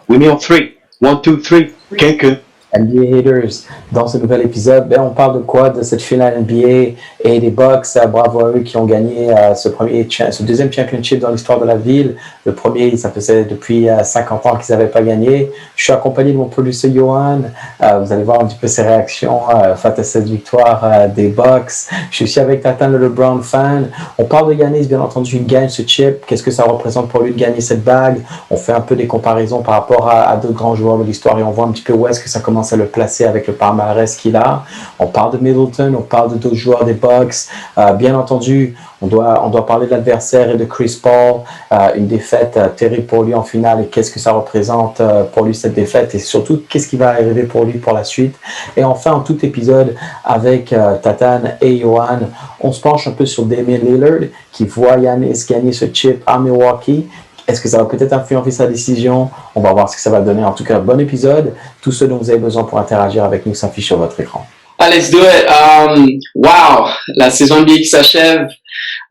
We me on 3. 1, 2, 3. Cancun. NBA Haters, dans ce nouvel épisode, on parle de quoi? De cette finale NBA et des Bucks. Bravo à eux qui ont gagné ce deuxième championship dans l'histoire de la ville. Le premier, ça faisait depuis 50 ans qu'ils n'avaient pas gagné. Je suis accompagné de mon producteur Johan. Vous allez voir un petit peu ses réactions face à cette victoire des Bucks. Je suis aussi avec Tatan, le LeBron fan. On parle de Giannis, bien entendu, il gagne ce chip. Qu'est-ce que ça représente pour lui de gagner cette bague? On fait un peu des comparaisons par rapport à d'autres grands joueurs de l'histoire et on voit un petit peu où est-ce que ça commence à le placer avec le palmarès qu'il a. On parle de Middleton, on parle de d'autres joueurs des Bucks. Bien entendu, on doit parler de l'adversaire et de Chris Paul. Une défaite terrible pour lui en finale et qu'est-ce que ça représente pour lui cette défaite et surtout qu'est-ce qui va arriver pour lui pour la suite. Et enfin, en tout épisode avec Tatan et Johan, on se penche un peu sur Damian Lillard qui voit Giannis gagner ce chip à Milwaukee. Est-ce que ça va peut-être influencer sa décision? On va voir ce que ça va donner. En tout cas, bon épisode. Tout ce dont vous avez besoin pour interagir avec nous s'affiche sur votre écran. Let's do it. Wow, la saison NBA qui s'achève.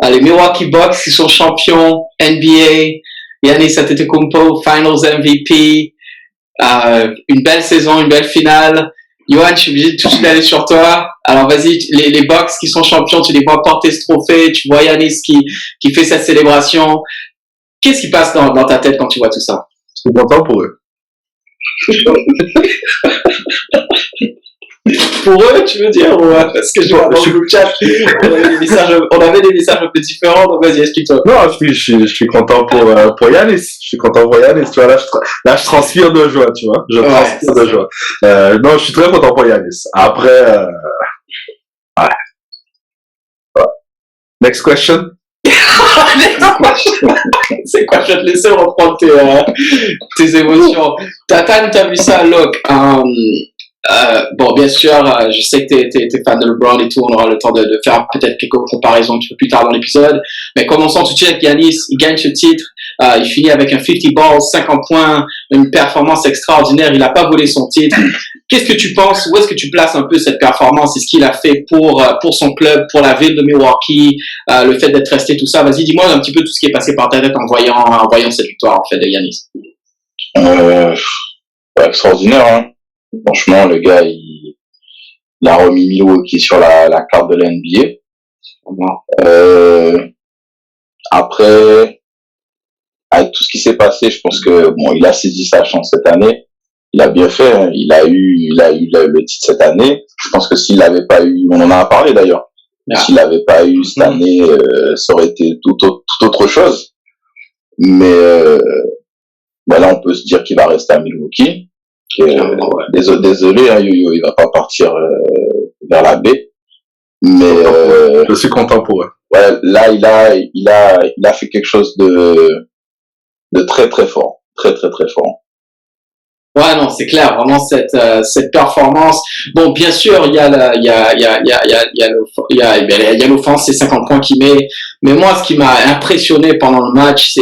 Les Milwaukee Bucks qui sont champions NBA. Giannis Antetokounmpo, Finals MVP. Une belle saison, une belle finale. Johan, je suis obligé de tout de suite aller sur toi. Alors vas-y, les Bucks qui sont champions, tu les vois porter ce trophée. Tu vois Giannis qui fait cette célébration. Qu'est-ce qui passe dans ta tête quand tu vois tout ça? Je suis content pour eux. Pour eux, tu veux dire? Ouais, parce que je vois dans le groupe chat, on avait des messages un peu différents, donc vas-y, explique-toi. Non, je suis content pour Giannis. Je suis content pour Giannis, tu vois. Là, je transpire de joie, tu vois. Je transpire de joie. Non, je suis très content pour Giannis. Après, ouais. Next question. C'est quoi? Je vais te laisser reprendre tes émotions. Tatan, t'as vu ça, look. Bon, bien sûr, je sais que t'es fan de LeBron et tout. On aura le temps de faire peut-être quelques comparaisons un petit peu plus tard dans l'épisode. Mais commençons tout de suite avec Giannis. Il gagne ce titre. Il finit avec un 50 balls, 50 points, une performance extraordinaire. Il n'a pas volé son titre. Qu'est-ce que tu penses? Où est-ce que tu places un peu cette performance et ce qu'il a fait pour son club, pour la ville de Milwaukee, le fait d'être resté, tout ça? Vas-y, dis-moi un petit peu tout ce qui est passé par ta tête en voyant cette victoire, en fait, de Giannis. Extraordinaire, hein. Franchement, le gars, il a remis Milwaukee sur la carte de la NBA. Après, avec tout ce qui s'est passé, je pense que bon, il a saisi sa chance cette année. Il a bien fait, hein. Il a eu le titre cette année. Je pense que s'il l'avait pas eu, on en a parlé d'ailleurs. S'il l'avait pas eu cette année, ça aurait été tout autre chose. Mais là, on peut se dire qu'il va rester à Milwaukee. Désolé, hein, Yo-Yo, il va pas partir vers la baie. Mais je suis content pour eux. Ouais, là, il a fait quelque chose de très très fort, très très très fort. Ouais, non, c'est clair, vraiment cette performance. Bon, bien sûr, il y a l'offense, c'est 50 points qu'il met. Mais moi, ce qui m'a impressionné pendant le match,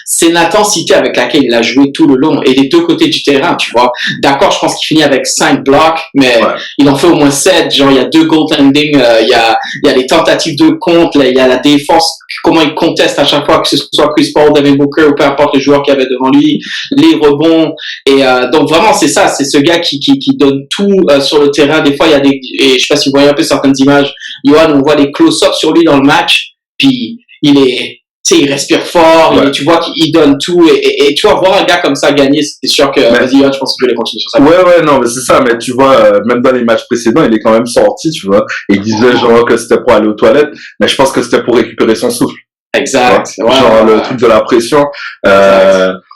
c'est l'intensité avec laquelle il a joué tout le long et des deux côtés du terrain, tu vois. D'accord, je pense qu'il finit avec 5 blocs, mais il en fait au moins 7. Genre, il y a 2 goaltending, il y a les tentatives de contre, il y a la défense, comment il conteste à chaque fois, que ce soit Chris Paul, Devin Booker ou peu importe le joueur qu'il y avait devant lui, les rebonds. Et donc vraiment, c'est ça, c'est ce gars qui donne tout sur le terrain. Des fois, il y a et je sais pas si vous voyez un peu certaines images, Johan, on voit des close-ups sur lui dans le match. Puis il respire fort, tu vois qu'il donne tout et tu vois voir un gars comme ça gagner, c'est sûr que vas-y, je pense que je vais continuer sur ça. Ouais, non, mais c'est ça, mais tu vois, même dans les matchs précédents, il est quand même sorti, tu vois, et il disait genre que c'était pour aller aux toilettes, mais je pense que c'était pour récupérer son souffle. Exact. Le truc de la pression.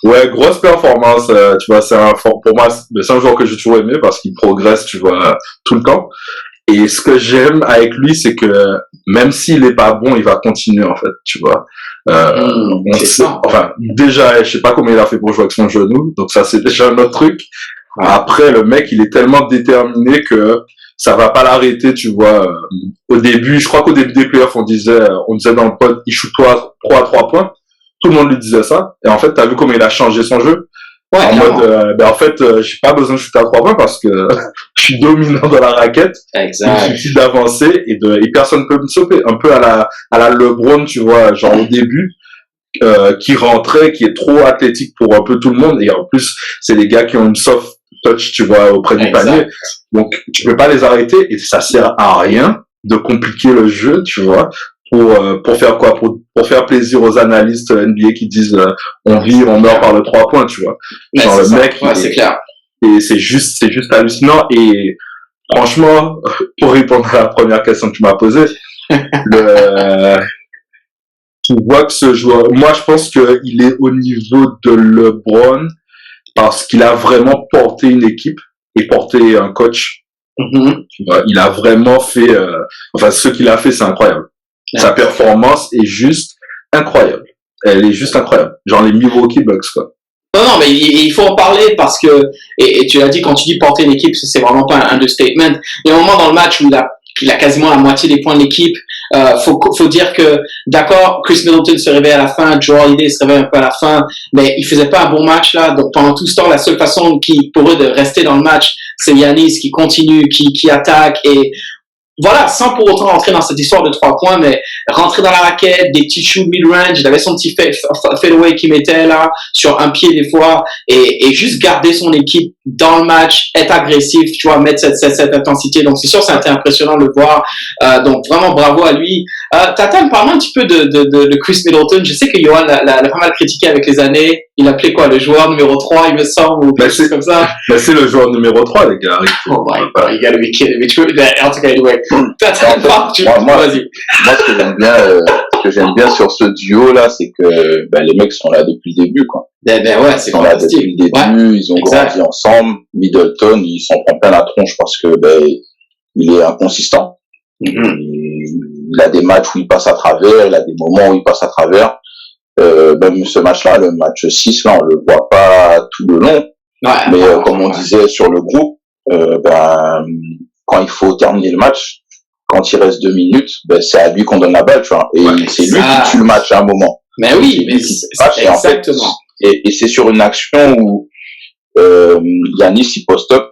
Grosse performance, tu vois, pour moi, c'est un joueur que j'ai toujours aimé parce qu'il progresse, tu vois, tout le temps. Et ce que j'aime avec lui, c'est que même s'il est pas bon, il va continuer, en fait, tu vois. Déjà, je sais pas comment il a fait pour jouer avec son genou, donc ça, c'est déjà un autre truc. Après, le mec, il est tellement déterminé que ça va pas l'arrêter, tu vois. Au début, je crois qu'au début des playoffs, on disait dans le pod, il shoot 3 à 3 points. Tout le monde lui disait ça. Et en fait, t'as vu comment il a changé son jeu. Ouais, en mode, j'ai pas besoin de shooter à 3 points parce que je suis dominant dans la raquette. Exact. Il suffit d'avancer et personne peut me stopper. Un peu à la LeBron, tu vois, genre au début. qui rentrait, qui est trop athlétique pour un peu tout le monde. Et en plus, c'est des gars qui ont une soft touch, tu vois, auprès du panier. Donc, tu peux pas les arrêter et ça sert à rien de compliquer le jeu, tu vois, pour faire quoi? Pour faire plaisir aux analystes NBA qui disent, on vit, on meurt par le 3 points, tu vois. Genre, le mec, c'est clair. Et c'est juste hallucinant. Et franchement, pour répondre à la première question que tu m'as posée, tu vois que ce joueur, moi je pense qu'il est au niveau de LeBron parce qu'il a vraiment porté une équipe et porté un coach. Tu vois, il a vraiment fait, ce qu'il a fait, c'est incroyable. Sa performance est juste incroyable. Elle est juste incroyable. Genre les Milwaukee Bucks, quoi. Non, mais il faut en parler parce que, et tu l'as dit, quand tu dis porter une équipe, c'est vraiment pas un understatement. Il y a un moment dans le match où il a quasiment la moitié des points de l'équipe. Faut dire que, d'accord, Chris Middleton se réveille à la fin, Joe Holiday se réveille un peu à la fin, mais il faisait pas un bon match là. Donc pendant tout ce temps, la seule façon pour eux de rester dans le match, c'est Giannis qui continue, qui attaque et voilà, sans pour autant rentrer dans cette histoire de 3 points, mais rentrer dans la raquette, des petits shoots mid-range, il avait son petit fadeaway qui mettait là, sur un pied des fois, et juste garder son équipe dans le match, être agressif, tu vois, mettre cette intensité. Donc c'est sûr, ça a été impressionnant de le voir. Donc vraiment bravo à lui. Tatam, parle-moi un petit peu de Chris Middleton. Je sais que Johan l'a pas mal critiqué avec les années. Il appelait quoi, le joueur numéro 3, il me semble, ou quelque chose comme ça. C'est le joueur numéro 3, les gars. Oh my god, you gotta be kidding me. En tout cas, anyway. Vas-y. Moi, ce que j'aime bien sur ce duo-là, c'est que, les mecs sont là depuis le début, quoi. Ouais, c'est ils sont là depuis le début, ils ont grandi ensemble. Middleton, il s'en prend plein la tronche parce que, il est inconsistant. Il a des matchs où il passe à travers, il a des moments où il passe à travers. Même ce match-là, le match 6, là, on le voit pas tout le long. Mais comme on disait sur le groupe, quand il faut terminer le match, quand il reste 2 minutes, c'est à lui qu'on donne la balle, tu vois. Et c'est lui qui tue le match à un moment. Mais oui, mais c'est exactement. Et c'est sur une action où Giannis, il post-up,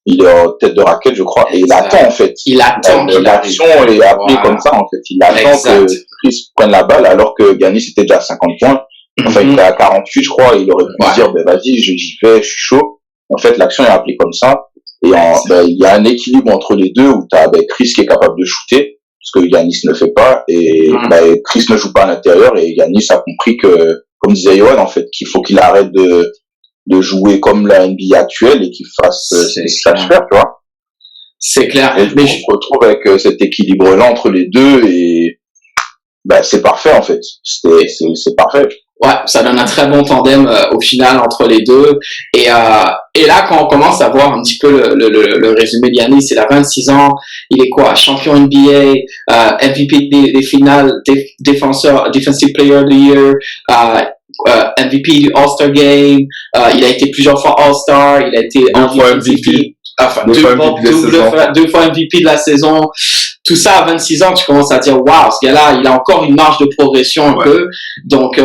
il est en tête de raquette, je crois, et il attend, en fait. Il attend qu'il l'action est appelée comme ça, en fait. Il attend que Chris prenne la balle, alors que Giannis était déjà à 50 points. Enfin, il était à 48, je crois, et il aurait pu se dire, vas-y, j'y vais, je suis chaud. En fait, l'action est appelée comme ça. Et il y a un équilibre entre les deux où t'as Chris qui est capable de shooter, parce que Giannis ne le fait pas, et Chris ne joue pas à l'intérieur, et Giannis a compris que, comme disait Yoann, en fait, qu'il faut qu'il arrête de jouer comme la NBA actuelle et qu'il fasse ce qu'il sache faire, tu vois. C'est clair. Et mais je me retrouve avec cet équilibre-là entre les deux et c'est parfait, en fait. C'est parfait. Ouais, ça donne un très bon tandem au final entre les deux. Et là, quand on commence à voir un petit peu le résumé de Giannis, il a 26 ans, il est quoi, champion NBA, MVP des finales, Defensive Player of the Year, MVP du All-Star Game, il a été plusieurs fois All-Star, il a été MVP. Enfin, deux fois MVP de la saison. Tout ça à 26 ans, tu commences à dire waouh, ce gars-là, il a encore une marge de progression un peu. Donc,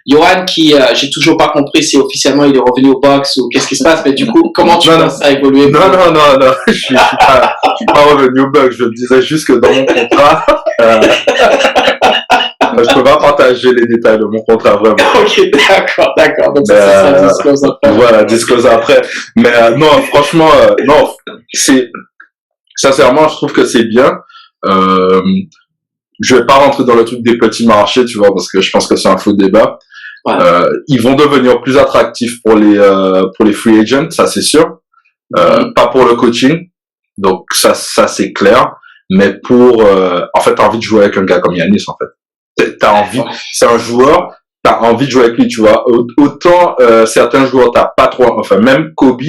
Johan, qui j'ai toujours pas compris si officiellement il est revenu au box ou qu'est-ce qui se passe, mais du coup, comment tu penses à évoluer? Non, je suis pas revenu au box. Je me disais juste que dans mon contrat, je peux pas partager les détails de mon contrat, vraiment. Ok, d'accord. Donc ça disclose après. Voilà, disclose après. Mais non, franchement, non, sincèrement, je trouve que c'est bien. Je vais pas rentrer dans le truc des petits marchés, tu vois, parce que je pense que c'est un faux débat. Ouais. Ils vont devenir plus attractifs pour les free agents, ça c'est sûr. Pas pour le coaching. Donc ça c'est clair. Mais en fait, t'as envie de jouer avec un gars comme Giannis, en fait. T'as envie, c'est un joueur, t'as envie de jouer avec lui, tu vois. Autant, certains joueurs, t'as pas trop, enfin, même Kobe,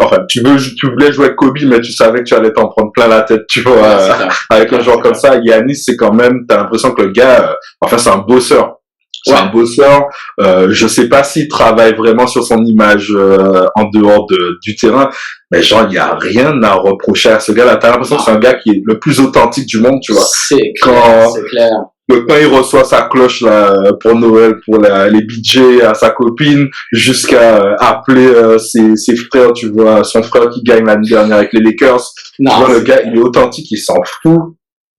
enfin, tu voulais jouer avec Kobe, mais tu savais que tu allais t'en prendre plein la tête, tu vois, avec un joueur comme ça. Giannis, c'est quand même, t'as l'impression que le gars, c'est un bosseur. C'est un bosseur. Je sais pas s'il travaille vraiment sur son image en dehors du terrain, mais genre il y a rien à reprocher à ce gars-là. T'as l'impression que c'est un gars qui est le plus authentique du monde, tu vois. C'est clair. Quand il reçoit sa cloche là pour Noël, pour les budgets à sa copine, jusqu'à appeler ses frères, tu vois, son frère qui gagne l'année dernière avec les Lakers. Non, tu vois, le gars, il est authentique, il s'en fout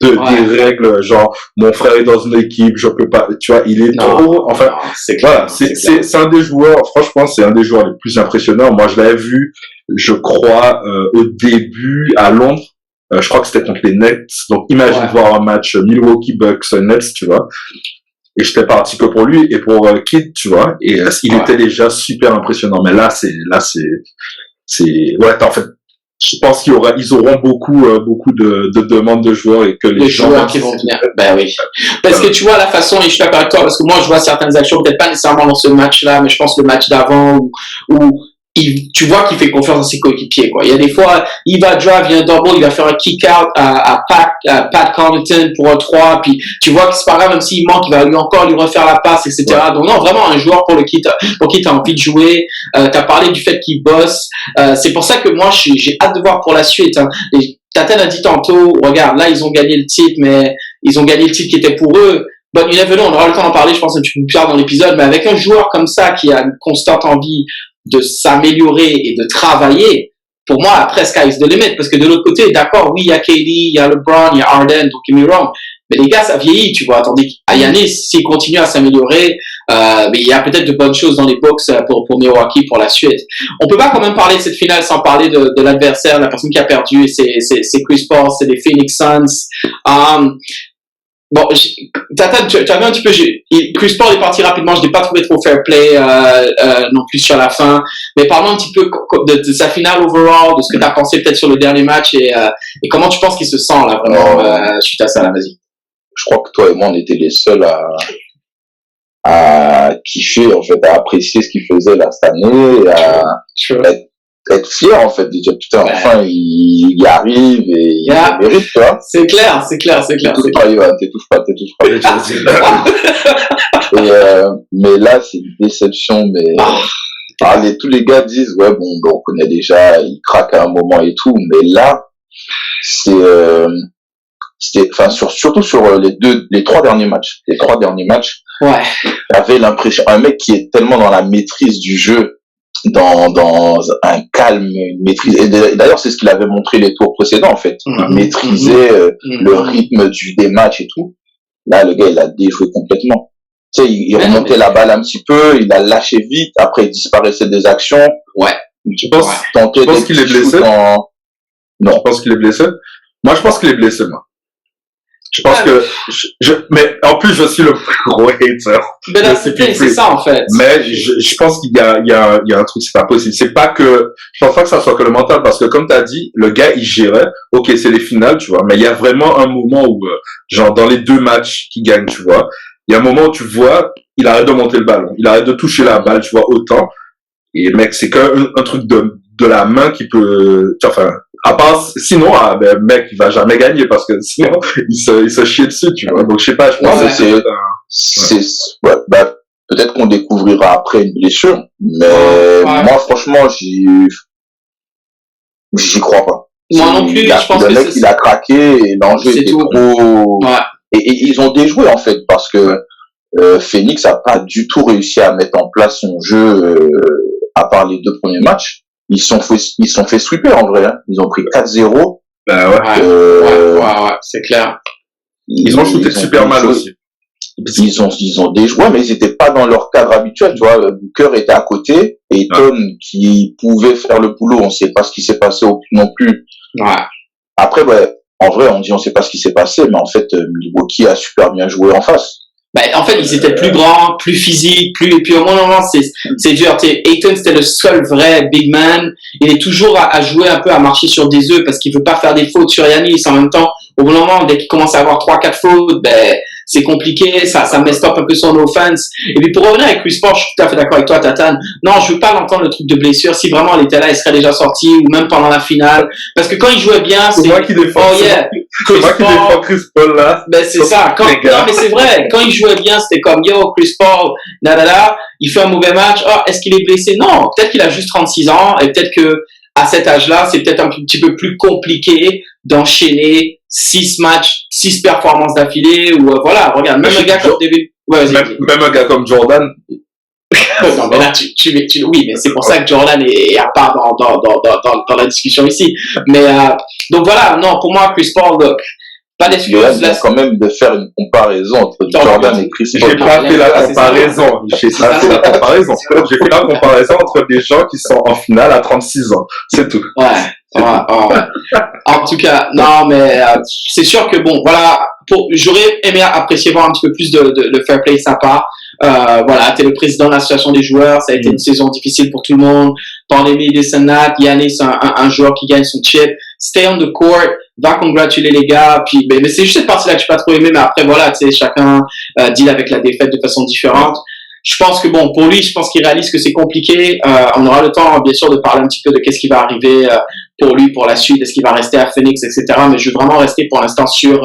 des règles, genre, mon frère est dans une équipe, je peux pas, tu vois, il est trop, enfin, voilà, c'est un des joueurs, franchement, c'est un des joueurs les plus impressionnants. Moi, je l'avais vu, je crois, au début, à Londres. Je crois que c'était contre les Nets. Donc, imagine voir un match Milwaukee Bucks Nets, tu vois. Et j'étais parti que pour lui et pour Kidd, tu vois. Et il était déjà super impressionnant. Mais là, en fait, je pense ils auront beaucoup de demandes de joueurs et que les joueurs qui vont venir. Ben oui. Parce que tu vois la façon, et je suis d'accord avec toi, parce que moi, je vois certaines actions, peut-être pas nécessairement dans ce match-là, mais je pense le match d'avant où tu vois qu'il fait confiance à ses coéquipiers, quoi. Il y a des fois, il va drive, il y a un double, il va faire un kick-out à Pat Connaughton pour un 3, puis tu vois que c'est pas grave, même s'il manque, il va lui refaire la passe, etc. Ouais. Donc non, vraiment un joueur pour qui t'as envie de jouer. T'as parlé du fait qu'il bosse. C'est pour ça que moi, j'ai hâte de voir pour la suite, hein. Tatan a dit tantôt, regarde, là, ils ont gagné le titre, mais ils ont gagné le titre qui était pour eux. Bon, you never know, on aura le temps d'en parler, je pense, un petit peu plus tard dans l'épisode, mais avec un joueur comme ça qui a une constante envie de s'améliorer et de travailler, pour moi, après, sky's the limit. Parce que de l'autre côté, d'accord, oui, il y a KD, il y a LeBron, il y a Harden, don't get me wrong. Mais les gars, ça vieillit, tu vois. Tandis qu'à Giannis, s'il continue à s'améliorer, mais il y a peut-être de bonnes choses dans les box pour Milwaukee pour la suite. On peut pas quand même parler de cette finale sans parler de l'adversaire, la personne qui a perdu, c'est Chris Paul, c'est les Phoenix Suns. Bon, Tata, tu as vu un petit peu, Chris Paul est parti rapidement, je l'ai pas trouvé trop fair play non plus sur la fin, mais parlons un petit peu de sa finale overall, de ce que tu as pensé peut-être sur le dernier match et comment tu penses qu'il se sent là vraiment suite à ça là, vas-y. Je crois que toi et moi on était les seuls à kiffer en fait, à apprécier ce qu'il faisait là cette année, à être fier en fait de dire putain enfin il y arrive et il mérite, tu vois. C'est clair. T'étouffes pas Ivan, t'étouffes pas. Mais là c'est une déception, mais tous les gars disent ouais bon on connaît déjà, il craque à un moment et tout, mais là c'était enfin surtout sur les trois derniers matchs, j'avais l'impression un mec qui est tellement dans la maîtrise du jeu, dans un calme, une maîtrise. Et d'ailleurs, c'est ce qu'il avait montré les tours précédents, en fait. Il maîtrisait le rythme des matchs et tout. Là, le gars, il a déjoué complètement. Tu sais, il remontait la balle un petit peu, il a lâché vite, après il disparaissait des actions. Ouais. Tu penses qu'il est blessé? Non. Tu penses qu'il est blessé? Moi, je pense qu'il est blessé, moi. Je pense que mais en plus je suis le plus gros hater. Mais là, c'est ça en fait. Mais je pense qu'il y a un truc, c'est pas possible. C'est pas que, je pense pas que ça soit que le mental, parce que comme t'as dit, le gars il gérait. Ok, c'est les finales, tu vois. Mais il y a vraiment un moment où, genre dans les deux matchs qu'il gagne, tu vois, il y a un moment où tu vois, il arrête de monter le ballon, il arrête de toucher la balle, tu vois, autant. Et mec, c'est qu'un truc de la main qui peut, enfin. À part, sinon, mec, il va jamais gagner parce que sinon, il se chie dessus, tu vois. Donc, je sais pas, je pense que peut-être qu'on découvrira après une blessure, mais moi, franchement, j'y crois pas. Moi non plus, je pense que le mec, il a craqué et l'enjeu était trop, et ils ont déjoué, en fait, parce que, Phoenix a pas du tout réussi à mettre en place son jeu, à part les deux premiers matchs. Ils sont fait sweeper en vrai, hein. Ils ont pris 4-0. Ouais, c'est clair. Ils ont shooté super mal aussi. Ils ont déjoué, mais ils étaient pas dans leur cadre habituel, tu vois. Booker était à côté, et Tom qui pouvait faire le boulot, on sait pas ce qui s'est passé non plus. Ouais. Après, en vrai, on dit on sait pas ce qui s'est passé, mais en fait, Milwaukee a super bien joué en face. En fait, ils étaient plus grands, plus physiques, et puis au moins, c'est dur. Ayton, c'était le seul vrai big man. Il est toujours à jouer un peu, à marcher sur des œufs parce qu'il veut pas faire des fautes sur Giannis. En même temps, au bout d'un moment, dès qu'il commence à avoir 3-4 fautes, c'est compliqué, ça mess up un peu son offense. Et puis pour revenir avec Chris Paul, je suis tout à fait d'accord avec toi, Tatane. Non, je veux pas l'entendre le truc de blessure. Si vraiment elle était là, elle serait déjà sortie, ou même pendant la finale. Parce que quand il jouait bien, c'est moi qui défends. Oh yeah. C'est moi qui défends Chris Paul là. C'est ça. Non, mais c'est vrai. Quand il jouait bien, c'était comme yo, Chris Paul, il fait un mauvais match. Oh, est-ce qu'il est blessé? Non, peut-être qu'il a juste 36 ans et peut-être que à cet âge-là, c'est peut-être un petit peu plus compliqué d'enchaîner 6 matchs, 6 performances d'affilée, ou voilà, regarde, même un gars comme David, même un gars comme Jordan. Non, mais là, oui, mais c'est pour ça que Jordan est à part dans la discussion ici. Mais, donc voilà, non, pour moi, Chris Paul, look, Pas Johan d'excuses. vient quand même de faire une comparaison entre Jordan et Chris J'ai Paul. pas fait la c'est ça. comparaison. J'ai pas fait la comparaison. J'ai fait la comparaison entre des gens qui sont en finale à 36 ans. C'est tout. Ouais. En tout cas, non, mais c'est sûr que bon, voilà, j'aurais aimé apprécier voir un petit peu plus de fair play de sa part. Voilà, t'es le président de l'association des joueurs, ça a été une saison difficile pour tout le monde. Pandémie, des Senat, Giannis, un joueur qui gagne son chip. Stay on the court, va congratuler les gars. Puis, mais c'est juste cette partie-là que j'ai pas trop aimé, mais après voilà, tu sais, chacun deal avec la défaite de façon différente. Je pense que bon, pour lui, je pense qu'il réalise que c'est compliqué. On aura le temps, bien sûr, de parler un petit peu de qu'est-ce qui va arriver pour lui, pour la suite, est-ce qu'il va rester à Phoenix, etc. Mais je veux vraiment rester pour l'instant sur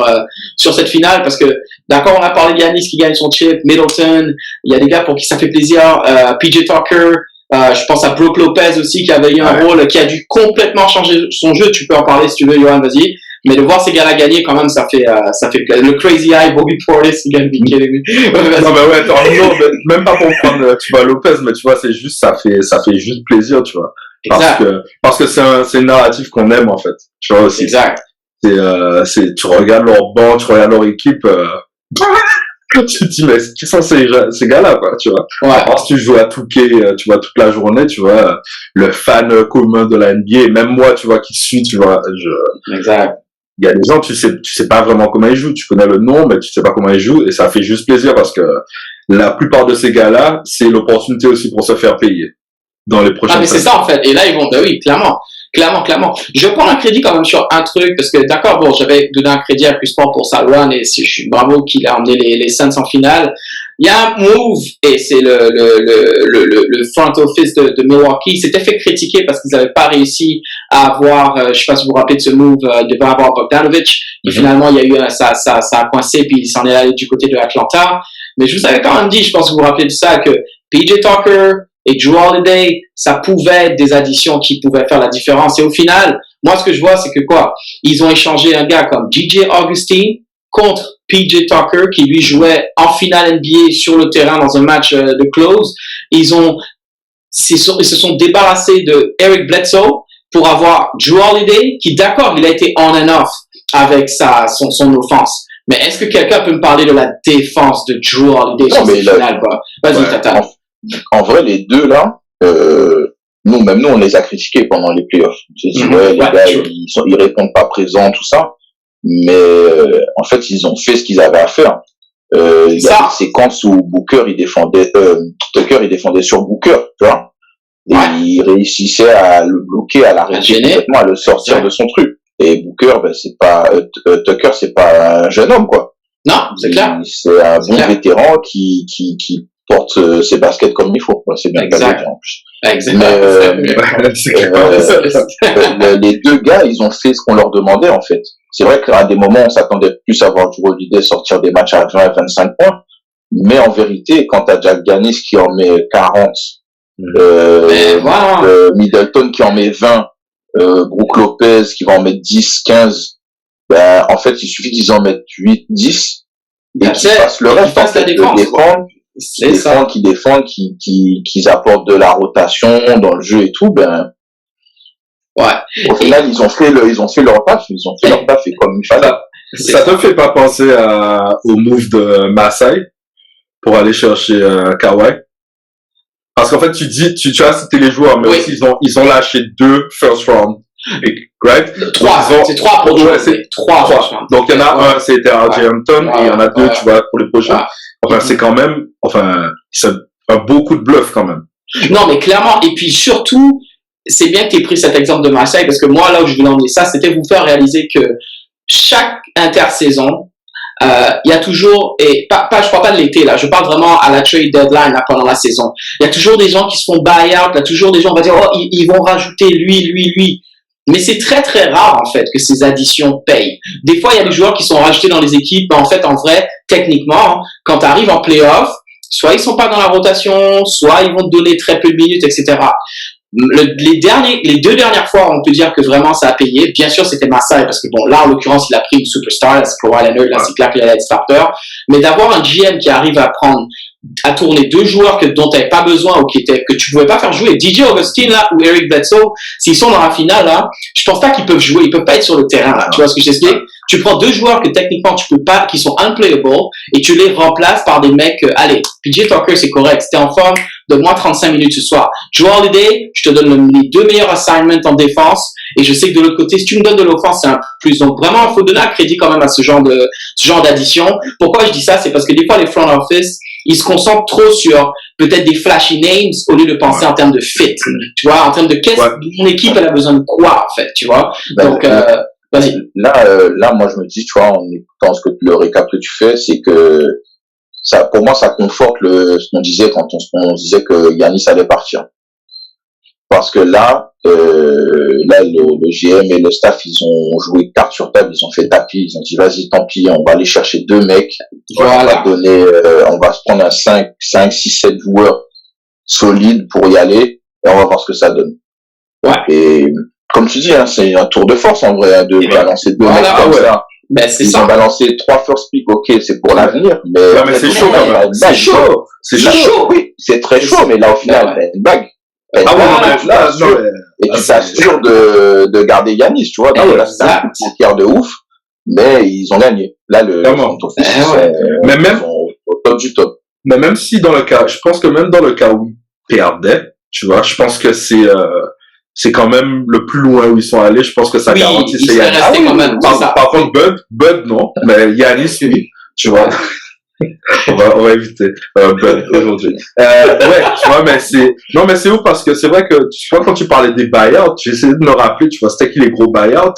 cette finale parce que, d'accord, on a parlé de Giannis qui gagne son chip, Middleton, il y a des gars pour qui ça fait plaisir, PJ Tucker, je pense à Brook Lopez aussi qui avait eu un rôle, qui a dû complètement changer son jeu. Tu peux en parler si tu veux, Johan, vas-y. Mais de voir ces gars-là gagner, quand même, ça fait plaisir. Le Crazy Eye, Bobby Portis, il gagne Big Kelly. Non, mais ouais, non, même pas pour prendre, tu vois, Lopez, mais tu vois, c'est juste, ça fait juste plaisir, tu vois. Parce que c'est un narratif qu'on aime, en fait. Tu vois aussi. Exact. Tu regardes leur banc, tu regardes leur équipe, tu te dis, mais qui sont ces gars-là, quoi, tu vois. Ouais. Parce que tu joues à Touquet, tu vois, toute la journée, tu vois, le fan commun de la NBA, même moi, tu vois, qui suis, tu vois, Exact. il y a des gens, tu sais pas vraiment comment ils jouent, tu connais le nom, mais tu sais pas comment ils jouent, et ça fait juste plaisir parce que la plupart de ces gars-là, c'est l'opportunité aussi pour se faire payer dans les prochaines mais c'est ça, en fait. Et là, ils vont, oui, clairement. Je prends un crédit quand même sur un truc, parce que d'accord, bon, j'avais donné un crédit à Plus Sport pour Salwan, et je suis bravo qu'il a emmené les Suns en finale. Il y a un move, et c'est le front office de Milwaukee, s'était fait critiquer parce qu'ils n'avaient pas réussi à avoir, je sais pas si vous vous rappelez de ce move, de pas avoir Bogdanovic, et finalement, il y a eu, ça a coincé, puis il s'en est allé du côté de Atlanta. Mais je vous avais quand même dit, je pense que vous vous rappelez de ça, que PJ Tucker et Jrue Holiday, ça pouvait être des additions qui pouvaient faire la différence. Et au final, moi, ce que je vois, c'est que quoi? Ils ont échangé un gars comme DJ Augustin contre PJ Tucker, qui lui jouait en finale NBA sur le terrain dans un match de close. Ils se sont débarrassés de Eric Bledsoe pour avoir Jrue Holiday, qui d'accord, il a été on and off avec son offense. Mais est-ce que quelqu'un peut me parler de la défense de Jrue Holiday sur cette finale, quoi? Vas-y, Tata. En vrai, les deux là, nous on les a critiqués pendant les playoffs. J'ai dit les gars, ils répondent pas présents, tout ça. Mais en fait, ils ont fait ce qu'ils avaient à faire. Il y a des séquences où Booker Tucker il défendait sur Booker, tu vois. Et il réussissait à le bloquer, à l'arrêter complètement, à le sortir de son truc. Et Booker, c'est pas Tucker, c'est pas un jeune homme, quoi. Non, c'est clair. C'est un bon vétéran qui porte ses baskets comme il faut. C'est bien exact. En plus. Exactement. Les deux gars, ils ont fait ce qu'on leur demandait, en fait. C'est vrai qu'à des moments, on s'attendait plus à voir Jrue Holiday sortir des matchs à 20 et 25 points. Mais en vérité, quand t'as Jack Giannis qui en met 40, Middleton qui en met 20, Brook Lopez qui va en mettre 10, 15, en fait, il suffit qu'ils en mettent 8, 10, et qu'ils fassent le reste, en fait, qui défendent, qui apportent de la rotation dans le jeu et tout, au final, ils ont fait leur taf, et comme il fallait. Ça te fait pas penser au move de Masai pour aller chercher Kawhi? Parce qu'en fait, tu as cité les joueurs, mais aussi ils ont lâché 2 first round. Right? 3. C'est 3 pour jouer. C'est 3. Donc, il y en a un, c'était RJ Hampton, et il y en a 2, tu vois, pour les prochains. Enfin, c'est quand même, c'est un beau coup de bluff, quand même. Non, mais clairement, et puis surtout, c'est bien que tu aies pris cet exemple de Marseille, parce que moi, là où je voulais emmener ça, c'était vous faire réaliser que chaque intersaison, il y a toujours, et je parle pas de l'été, là, je parle vraiment à la trade deadline, là, pendant la saison. Il y a toujours des gens qui se font buy-out, il y a toujours des gens, on va dire, ils vont rajouter lui. Mais c'est très, très rare, en fait, que ces additions payent. Des fois, il y a des joueurs qui sont rajoutés dans les équipes, mais en fait, en vrai, techniquement, quand tu arrives en playoff, soit ils sont pas dans la rotation, soit ils vont te donner très peu de minutes, etc. Les 2 dernières fois, on peut dire que vraiment ça a payé. Bien sûr, c'était Masai, parce que bon, là, en l'occurrence, il a pris une superstar, c'est Kawhi Leonard, là, c'est clair qu'il allait être starter. Mais d'avoir un GM qui arrive à prendre à tourner deux joueurs dont tu n'avais pas besoin ou que tu pouvais pas faire jouer. DJ Augustine là ou Eric Bledsoe, s'ils sont dans la finale là, je pense pas qu'ils peuvent jouer, ils peuvent pas être sur le terrain là. Tu vois ce que j'explique? Tu prends deux joueurs que techniquement tu peux pas, qui sont unplayable, et tu les remplaces par des mecs. Allez, PJ Tucker c'est correct, c'était en forme, donne-moi 35 minutes ce soir. Joe Holiday, je te donne les deux meilleurs assignments en défense, et je sais que de l'autre côté, si tu me donnes de l'offense, c'est un plus. Donc vraiment, il faut donner un crédit quand même à ce genre d'addition. Pourquoi je dis ça? C'est parce que des fois les front office, ils se concentrent trop sur peut-être des flashy names au lieu de penser en termes de fit. Tu vois, en termes de mon équipe, elle a besoin de quoi, en fait, tu vois. Donc, vas-y. Là, moi, je me dis, tu vois, en écoutant le récap que tu fais, c'est que ça, pour moi, ça conforte ce qu'on disait quand on disait que Giannis allait partir. Parce que là, le GM et le staff, ils ont joué carte sur table, ils ont fait tapis, ils ont dit, vas-y, tant pis, on va aller chercher deux mecs, voilà. on va se prendre un 5, 6, 7 joueurs solides pour y aller, et on va voir ce que ça donne. Ouais. Et, comme tu dis, hein, c'est un tour de force, en vrai, de balancer deux mecs comme ça. Ben, c'est ils ont balancé 3 first pick, ok, c'est pour l'avenir, mais c'est chaud, quand même. C'est chaud. C'est chaud. Oui, c'est très chaud, mais là, au final, une bague. Et tu t'assures de garder Giannis, tu vois. Donc là, c'est un tiers de ouf, mais ils ont gagné. Là, mais même, au top du top. Mais même si dans le cas, je pense que même dans le cas où ils perdaient, tu vois, je pense que c'est quand même le plus loin où ils sont allés. Je pense que ça garantit c'est Giannis. Par contre, Bud, non. Mais Giannis, oui. Tu vois. on va éviter Bud aujourd'hui. Ouais, tu vois, mais c'est ouf parce que c'est vrai que, tu vois, quand tu parlais des buyouts, j'ai essayé de me rappeler, tu vois, c'était qui les gros buyouts?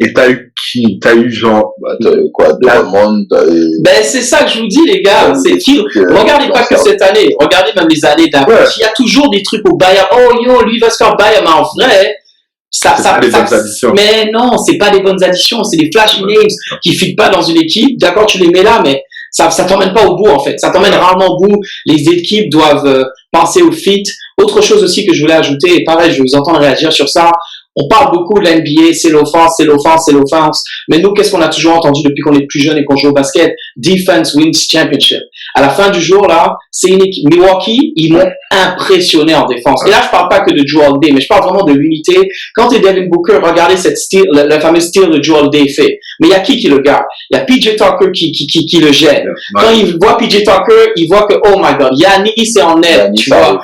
Et t'as eu qui? T'as eu genre, Drummond, Ben, c'est ça que je vous dis, les gars. Regardez pas que cette année. Regardez même les années d'avant. Ouais. Il y a toujours des trucs au buyout. Oh, yo, lui, il va se faire buyout. Mais en vrai, mais non, c'est pas des bonnes additions. C'est des flash names qui fit pas dans une équipe. D'accord, tu les mets là, mais ça t'emmène pas au bout, en fait. Ça t'emmène rarement au bout. Les équipes doivent penser au fit. Autre chose aussi que je voulais ajouter, et pareil, je vais vous entendre réagir sur ça. On parle beaucoup de l'NBA, c'est l'offense, c'est l'offense, c'est l'offense. Mais nous, qu'est-ce qu'on a toujours entendu depuis qu'on est plus jeune et qu'on joue au basket? Defense wins championship. À la fin du jour, là, c'est une équipe. Milwaukee, ils m'ont impressionné en défense. Et là, je parle pas que de Jrue Holiday, mais je parle vraiment de l'unité. Quand t'es Devin Booker, regardez cette steal, le fameux steal de Jrue Holiday fait. Mais il y a qui le garde? Il y a PJ Tucker qui le gère. Quand il voit PJ Tucker, il voit que, oh my god, Giannis est en aide, tu vois.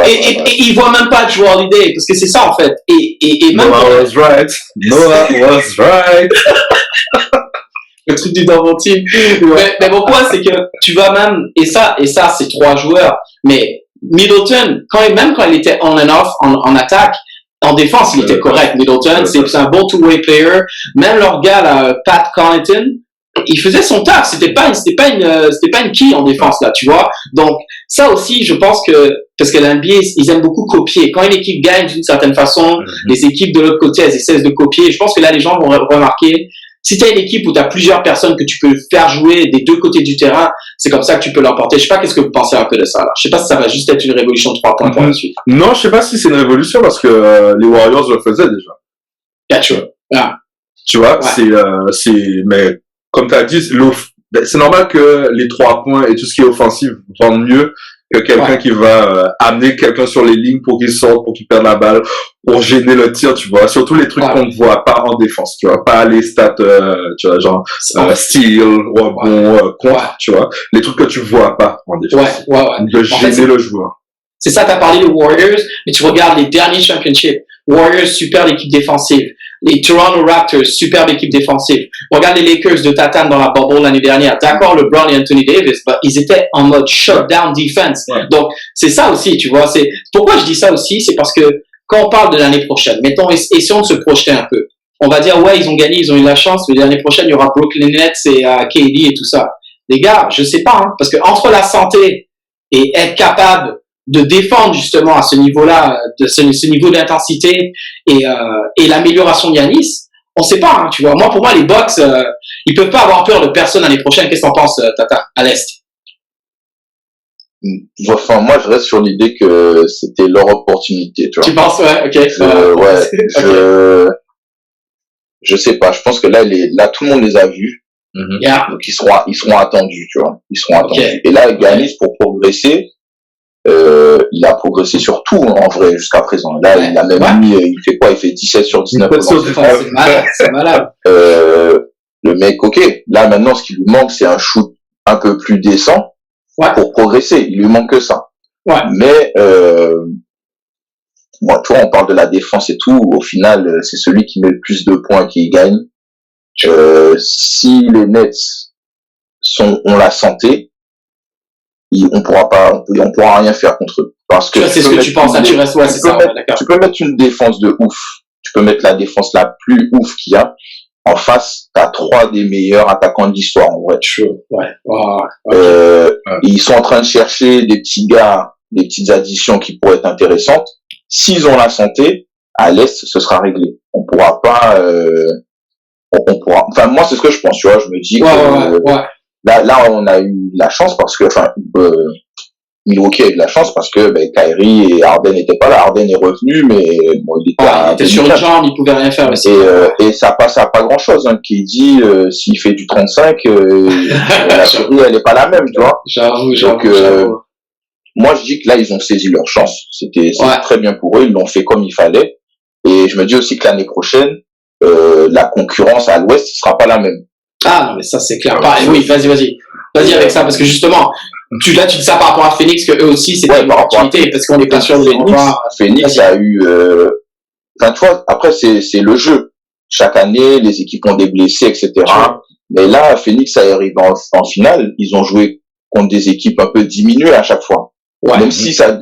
Et il voit même pas Jrue Holiday, parce que c'est ça, en fait. Et Noah was right. Noah was right. Le truc du dans mon team. Mais mon point, c'est que tu vas même, et ça, c'est 3 joueurs. Mais Middleton, même quand il était on and off, en attaque, en défense, il était correct. Middleton, c'est un bon two-way player. Même leur gars, là, Pat Connaughton, il faisait son taf. C'était pas une key en défense, là, tu vois. Donc, ça aussi, je pense que, parce que l'NBA, ils aiment beaucoup copier. Quand une équipe gagne d'une certaine façon, les équipes de l'autre côté, elles essaient de copier. Je pense que là, les gens vont remarquer, si tu as une équipe où tu as plusieurs personnes que tu peux faire jouer des deux côtés du terrain, c'est comme ça que tu peux l'emporter. Je sais pas qu'est-ce que vous pensez un peu de ça, là. Je sais pas si ça va juste être une révolution de 3 points pour la suite. Non, je sais pas si c'est une révolution parce que les Warriors le faisaient déjà. Tu vois, mais comme tu as dit, c'est normal que les 3 points et tout ce qui est offensif vendent mieux que quelqu'un qui va amener quelqu'un sur les lignes pour qu'il sorte, pour qu'il perde la balle, pour gêner le tir, tu vois. Surtout les trucs qu'on ne voit pas en défense, tu vois. Pas les stats, tu vois, genre steal, rebond, contre, tu vois. Les trucs que tu vois pas en défense. De gêner le joueur. C'est ça, t'as parlé des Warriors, mais tu regardes les derniers championships. Warriors, super équipe défensive. Les Toronto Raptors, superbe équipe défensive. Regarde les Lakers de Tatum dans la bubble l'année dernière. D'accord, LeBron et Anthony Davis, bah, ils étaient en mode shutdown defense. Donc, c'est ça aussi, tu vois. Pourquoi je dis ça aussi? C'est parce que quand on parle de l'année prochaine, mettons, essayons de se projeter un peu. On va dire, ouais, ils ont gagné, ils ont eu la chance, mais l'année prochaine, il y aura Brooklyn Nets et KD et tout ça. Les gars, je sais pas, hein, parce que entre la santé et être capable de défendre justement à ce niveau-là, de ce niveau d'intensité et l'amélioration de Giannis, on sait pas, hein, tu vois. Moi, pour moi, les Bucks, ils peuvent pas avoir peur de personne l'année prochaine. Qu'est-ce que t'en penses, Tata, à l'Est? Enfin, moi, je reste sur l'idée que c'était leur opportunité, tu vois. Tu penses, ouais, ok. Ouais, je sais pas. Je pense que là, tout le monde les a vus. Yeah. Donc ils seront attendus, tu vois. Ils seront attendus. Okay. Et là, Giannis, pour progresser, il a progressé sur tout, en vrai, jusqu'à présent. Là, il a même mis, il fait quoi? Il fait 17 sur 19. C'est malade. Le mec, ok. Là, maintenant, ce qui lui manque, c'est un shoot un peu plus décent pour progresser. Il lui manque que ça. Ouais. Mais, moi, tu vois, on parle de la défense et tout. Au final, c'est celui qui met le plus de points qui gagne. Si les Nets ont la santé, on pourra rien faire contre eux. Parce que c'est ce que tu penses, tu restes, c'est ça, d'accord. Tu peux mettre une défense de ouf. Tu peux mettre la défense la plus ouf qu'il y a. En face, t'as 3 des meilleurs attaquants de l'histoire, en vrai. Ils sont en train de chercher des petits gars, des petites additions qui pourraient être intéressantes. S'ils ont la santé, à l'Est, ce sera réglé. On pourra pas, enfin, moi, c'est ce que je pense, tu vois. Je me dis là, on a eu la chance parce que, Milwaukee a eu de la chance parce que Kyrie et Harden n'étaient pas là. Harden est revenu, mais bon, il était sur une jambe, il pouvait rien faire. Et ça passe à pas grand chose. Hein, qui dit s'il fait du 35, la série elle est pas la même, tu vois. J'avoue. Moi je dis que là ils ont saisi leur chance. C'était très bien pour eux, ils l'ont fait comme il fallait. Et je me dis aussi que l'année prochaine, la concurrence à l'Ouest ne sera pas la même. Ah non mais ça c'est clair. Oui, vas-y avec ça parce que justement. Tu dis ça par rapport à Phoenix que eux aussi c'était une opportunité parce qu'on n'est pas sûr de les voir. Phoenix a eu enfin tu vois, après c'est le jeu. Chaque année les équipes ont des blessés, etc. Mais là Phoenix arrive en finale, ils ont joué contre des équipes un peu diminuées à chaque fois. Même si ça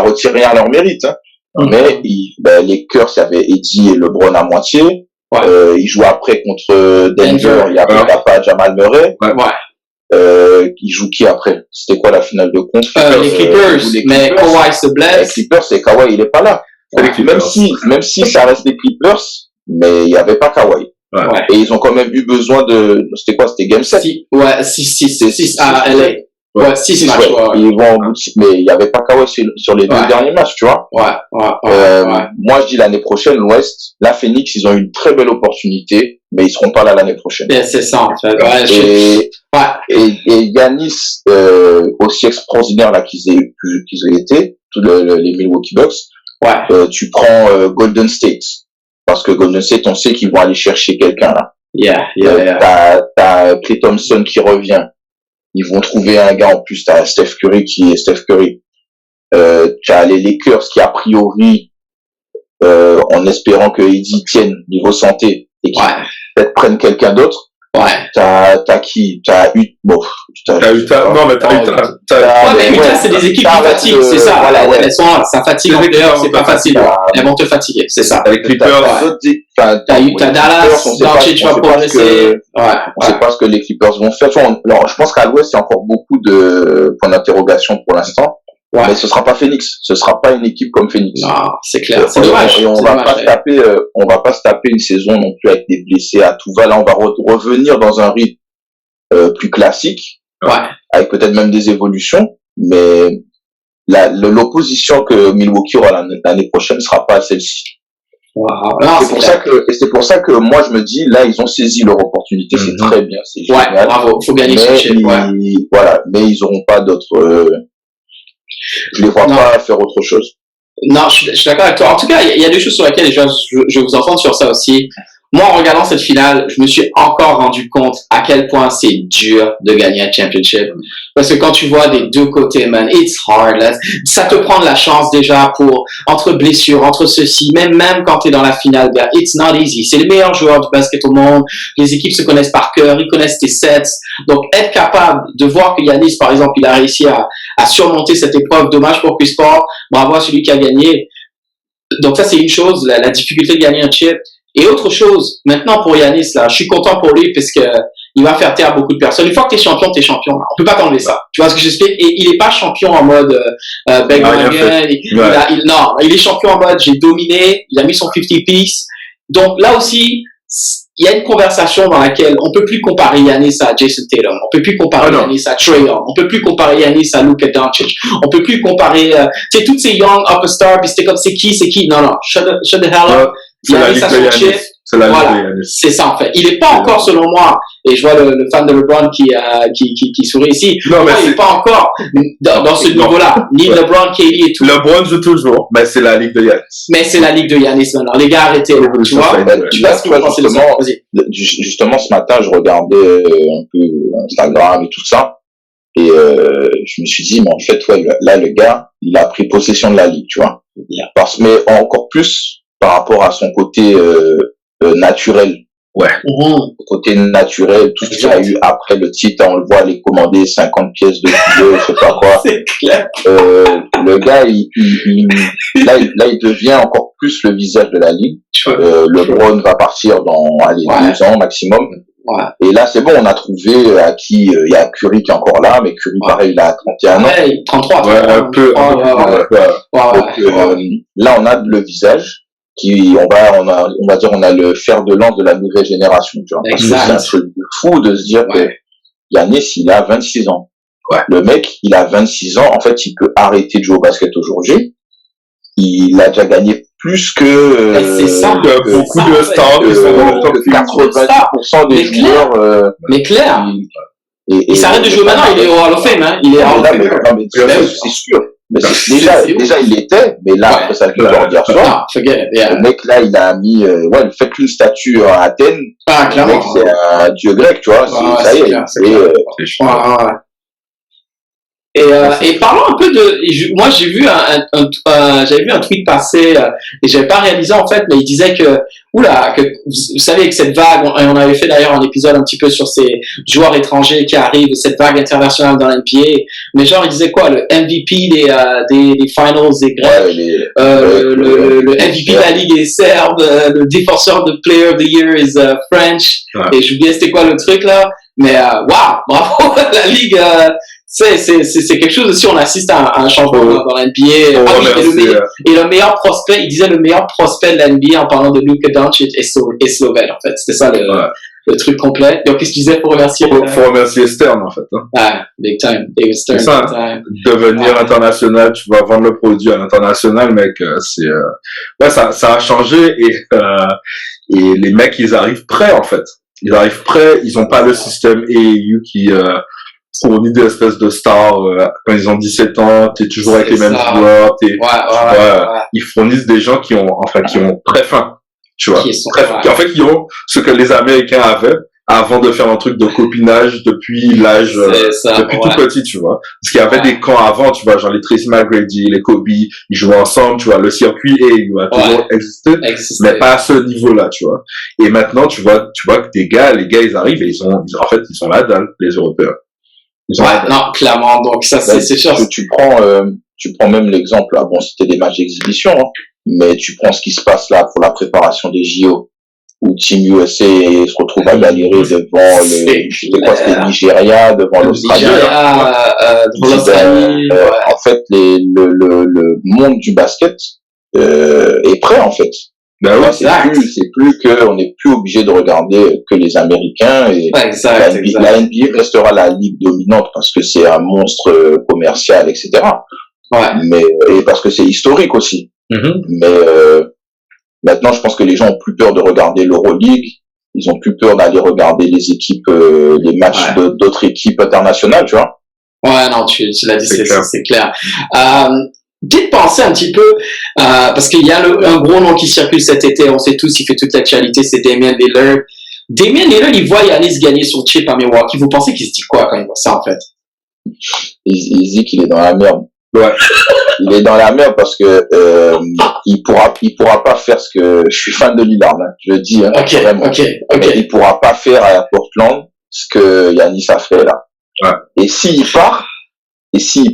retire rien à leur mérite, hein. Mais les Lakers, il y avait Eddie et LeBron à moitié. Ils jouent après contre Denver, il y avait pas Jamal Murray. Ils jouent qui après? C'était quoi la finale de conf? Les Clippers, mais Kawhi se blesse. Les Clippers, c'est Kawhi, il est pas là. Même si ça reste les Clippers, mais il y avait pas Kawhi. Et ils ont quand même eu besoin c'était quoi? C'était Game 7? 6 à LA. 6 matchs. Ils vont mais il y avait pas Kawhi sur les 2 derniers matchs, tu vois. Moi, je dis l'année prochaine, l'Ouest, là, Phoenix, ils ont eu une très belle opportunité, mais ils seront pas là l'année prochaine. C'est ça, en fait. Et Giannis, aussi extraordinaire là qu'ils aient été, tous les Milwaukee Bucks, tu prends Golden State, parce que Golden State, on sait qu'ils vont aller chercher quelqu'un là. T'as Klay Thompson qui revient. Ils vont trouver un gars en plus. T'as Steph Curry qui est Steph Curry. T'as les Lakers qui a priori, en espérant que Eddie tienne niveau santé et qui peut-être prennent quelqu'un d'autre. T'as qui? T'as Utah, c'est des équipes qui fatiguent, c'est ça. Elles sont là, ça fatigue en dehors, c'est pas facile. Elles vont te fatiguer, c'est ça. Avec Clippers, t'as Dallas, tu vas progresser. On sait pas ce que les Clippers vont faire. Alors, je pense qu'à l'Ouest, il y a encore beaucoup de points d'interrogation pour l'instant. Mais ce sera pas Phoenix. Ce sera pas une équipe comme Phoenix. Non, c'est clair. C'est dommage. Et on va pas se taper une saison non plus avec des blessés à tout va. Là, on va revenir dans un rythme, plus classique. Avec peut-être même des évolutions. Mais l'opposition que Milwaukee aura l'année prochaine ne sera pas celle-ci. C'est pour ça que moi, je me dis, là, ils ont saisi leur opportunité. C'est très bien. C'est génial. Bravo. Faut gagner ce chip. Mais ils auront pas d'autres, je les vois pas faire autre chose. Non, je suis d'accord avec toi. En tout cas, il y a des choses sur lesquelles je vais vous entendre sur ça aussi. Moi, en regardant cette finale, je me suis encore rendu compte à quel point c'est dur de gagner un championship. Parce que quand tu vois des deux côtés, man, it's hard. Là. Ça te prend de la chance déjà entre blessures, entre ceci. Même quand t'es dans la finale, it's not easy. C'est les meilleurs joueurs du basket au monde. Les équipes se connaissent par cœur. Ils connaissent tes sets. Donc, être capable de voir que Giannis, par exemple, il a réussi à surmonter cette épreuve. Dommage pour Chris Paul. Bravo à celui qui a gagné. Donc, ça, c'est une chose, la difficulté de gagner un chip. Et autre chose, maintenant pour Giannis, là, je suis content pour lui parce que il va faire taire beaucoup de personnes. Une fois que t'es champion, t'es champion. Là. On peut pas t'enlever ça. Tu vois ce que j'explique? Et il est pas champion en mode beg non, il est champion en mode j'ai dominé. Il a mis son 50 piece. Donc là aussi, il y a une conversation dans laquelle on peut plus comparer Giannis à Jason Tatum. On peut plus comparer Giannis à Trae Young. On peut plus comparer Giannis à Luka Doncic. On peut plus comparer, tu sais, toutes ces young upper stars. Puis c'était comme c'est qui? Non, shut the hell up. C'est C'est la ligue Voilà. de Giannis. C'est ça, en fait. Il est pas encore, selon moi, et je vois le fan de LeBron qui sourit ici. Non, mais il est pas encore dans ce Non. niveau-là. Ni Ouais. LeBron, KD et tout. LeBron joue toujours, mais c'est la ligue de Giannis. Mais c'est la ligue de Giannis maintenant. Les gars, arrêtez. Tu L'évolution, vois? ça a été- Tu vois ce que vous pensez de ça? Vas-y. Justement, ce matin, je regardais un peu Instagram et tout ça. Et je me suis dit, mais en fait, ouais, là, le gars, il a pris possession de la ligue, tu vois. Mais encore plus par rapport à son côté naturel. Côté naturel, tout ce qu'il y a eu après le titre, on le voit aller commander 50 pièces de poulet, je sais pas quoi. C'est clair. Le gars, là, il devient encore plus le visage de la ligue. LeBron va partir dans 2 ans maximum. Ouais. Et là, c'est bon, on a trouvé à qui, il y a Curry qui est encore là, mais Curry, pareil, il a 31 ans. Ouais, 33. Ouais, un peu. Donc, là, on a le visage on va dire, on a le fer de lance de la nouvelle génération, tu vois. Parce que c'est un truc de fou de se dire que Giannis, il a 26 ans. Ouais. Le mec, il a 26 ans. En fait, il peut arrêter de jouer au basket aujourd'hui. Il a déjà gagné plus que, c'est ça. beaucoup de stars, que 90% des joueurs, mais clair. Il s'arrête de jouer maintenant, il est au Hall of Fame, hein. Il est Hall of Fame. C'est sûr. Mais déjà, il l'était, mais là, après sa victoire d'hier soir, le mec, là, il a mis, faites une statue à Athènes. Ah, clairement. Le mec, c'est un dieu grec, tu vois. Ça y est. Et parlons un peu moi j'ai vu j'avais vu un tweet passer et j'avais pas réalisé en fait, mais il disait que vous savez que cette vague, on avait fait d'ailleurs un épisode un petit peu sur ces joueurs étrangers qui arrivent, cette vague internationale dans l'NBA, mais genre il disait quoi, le MVP des finals des Grecs, le MVP de la ligue est serbe, le défenseur de Player of the Year is French, et j'oubliais c'était quoi le truc là, mais bravo la ligue. C'est quelque chose aussi, on assiste à un changement dans la NBA. Et le meilleur prospect, il disait le meilleur prospect de la NBA en parlant de Luka Doncic est slovène, en fait. C'était ça le truc complet. Donc, qu'est-ce qu'il disait pour remercier? Faut remercier Stern, en fait. Ah, big time. David Stern. C'est ça. Devenir international, tu vas vendre le produit à l'international, mec, ça a changé et les mecs, ils arrivent prêts, en fait. Ils arrivent prêts, ils ont pas le système AAU qui, fournit des espèces de stars quand ils ont 17 ans, t'es toujours avec les mêmes joueurs, ils fournissent des gens qui ont très faim, tu vois, en fait qui ont ce que les Américains avaient avant de faire un truc de copinage depuis l'âge tout petit, tu vois, parce qu'il y avait des camps avant, tu vois, genre les Tracy McGrady, les Kobe, ils jouaient ensemble, tu vois, le circuit a toujours existé, mais pas à ce niveau-là, tu vois. Et maintenant tu vois que les gars ils arrivent et ils sont la dalle, les Européens. Non, clairement. Donc ça, c'est sûr. Tu prends même l'exemple là. Bon, c'était des matchs d'exhibition, hein, mais tu prends ce qui se passe là pour la préparation des JO, où Team USA se retrouve à galérer devant c'était Nigeria, devant l'Australie. En fait, le monde du basket est prêt, en fait. Ben oui, c'est plus que on n'est plus obligé de regarder que les Américains et la NBA restera la ligue dominante parce que c'est un monstre commercial, etc. Mais et parce que c'est historique aussi. Mais maintenant, je pense que les gens ont plus peur de regarder l'Euroleague. Ils ont plus peur d'aller regarder les équipes, les matchs d'autres équipes internationales, tu vois. Ouais, non, tu l'as dit, c'est clair. Dites penser un petit peu, parce qu'il y a un gros nom qui circule cet été, on sait tous, il fait toute l'actualité, c'est Damian Lillard. Damian Lillard, il voit Giannis gagner son chip à Milwaukee. Vous pensez qu'il se dit quoi quand il voit ça, en fait? Il se dit qu'il est dans la merde. Ouais. Il est dans la merde parce que il pourra pas faire ce que je suis fan de Lillard, hein, je le dis, hein, vraiment. Mais il pourra pas faire à Portland ce que Giannis a fait là. Ouais. Et s'il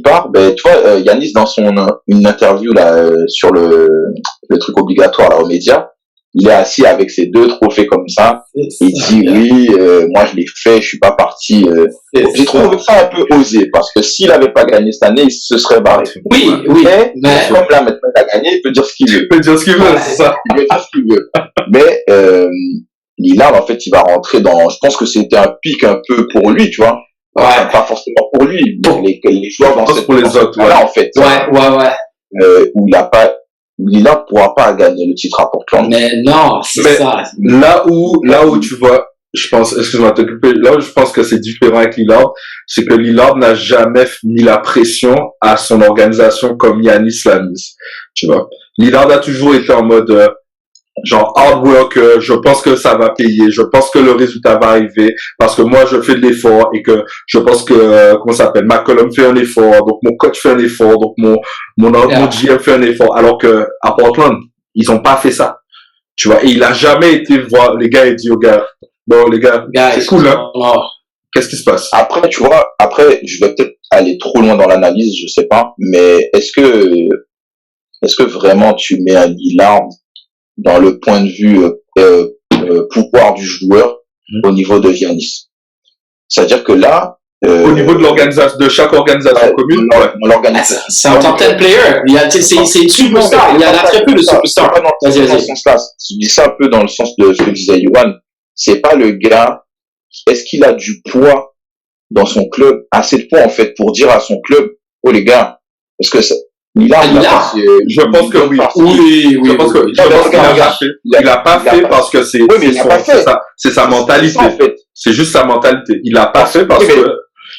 part, ben tu vois, Giannis dans une interview là sur le truc obligatoire là aux médias, il est assis avec ses 2 trophées comme ça. Il dit oui, moi je l'ai fait, je suis pas parti. J'ai trouvé ça un peu osé parce que s'il avait pas gagné cette année, il se serait barré. Oui. Mais comme là maintenant il a gagné, il peut dire ce qu'il veut. C'est ça. Il peut dire ce qu'il veut. Mais Lillard en fait, il va rentrer dans. Je pense que c'était un pic un peu pour lui, tu vois. Enfin, pas forcément pour lui, mais les joueurs dans cette pour les autres, là en fait. Ouais. Où il a pas. Lillard pourra pas gagner le titre à Portland. Mais non, c'est Mais- ça. Là où tu vois, je pense, excuse-moi de te couper, là où je pense que c'est différent avec Lillard, c'est que Lillard n'a jamais mis la pression à son organisation comme Giannis l'a mise. Tu vois. Lillard a toujours été en mode, genre hard work, je pense que ça va payer, je pense que le résultat va arriver parce que moi je fais de l'effort et que je pense que comment ça s'appelle, McCollum fait un effort, donc mon coach fait un effort, donc mon GM fait un effort, alors que à Portland ils ont pas fait ça, tu vois, et il a jamais été voir les gars et dit aux gars, bon les gars, c'est cool hein, qu'est-ce qui se passe? Après, tu vois, je vais peut-être aller trop loin dans l'analyse, je sais pas, mais est-ce que vraiment tu mets un Lillard dans le point de vue pouvoir du joueur au niveau de Giannis? C'est-à-dire que là, Au niveau de l'organisation, de chaque organisation commune, l'organisation. C'est un top 10 player. C'est une superstar. Il y en a très peu de superstars. Vas-y. Je dis ça un peu dans le sens de ce que disait Yohan. C'est pas le gars, est-ce qu'il a du poids dans son club, assez de poids en fait pour dire à son club, oh les gars, parce que je pense que oui. Oui. Je pense qu'il a fait. Il a pas fait parce que c'est sa mentalité. En fait. C'est juste sa mentalité. Il a pas fait parce que.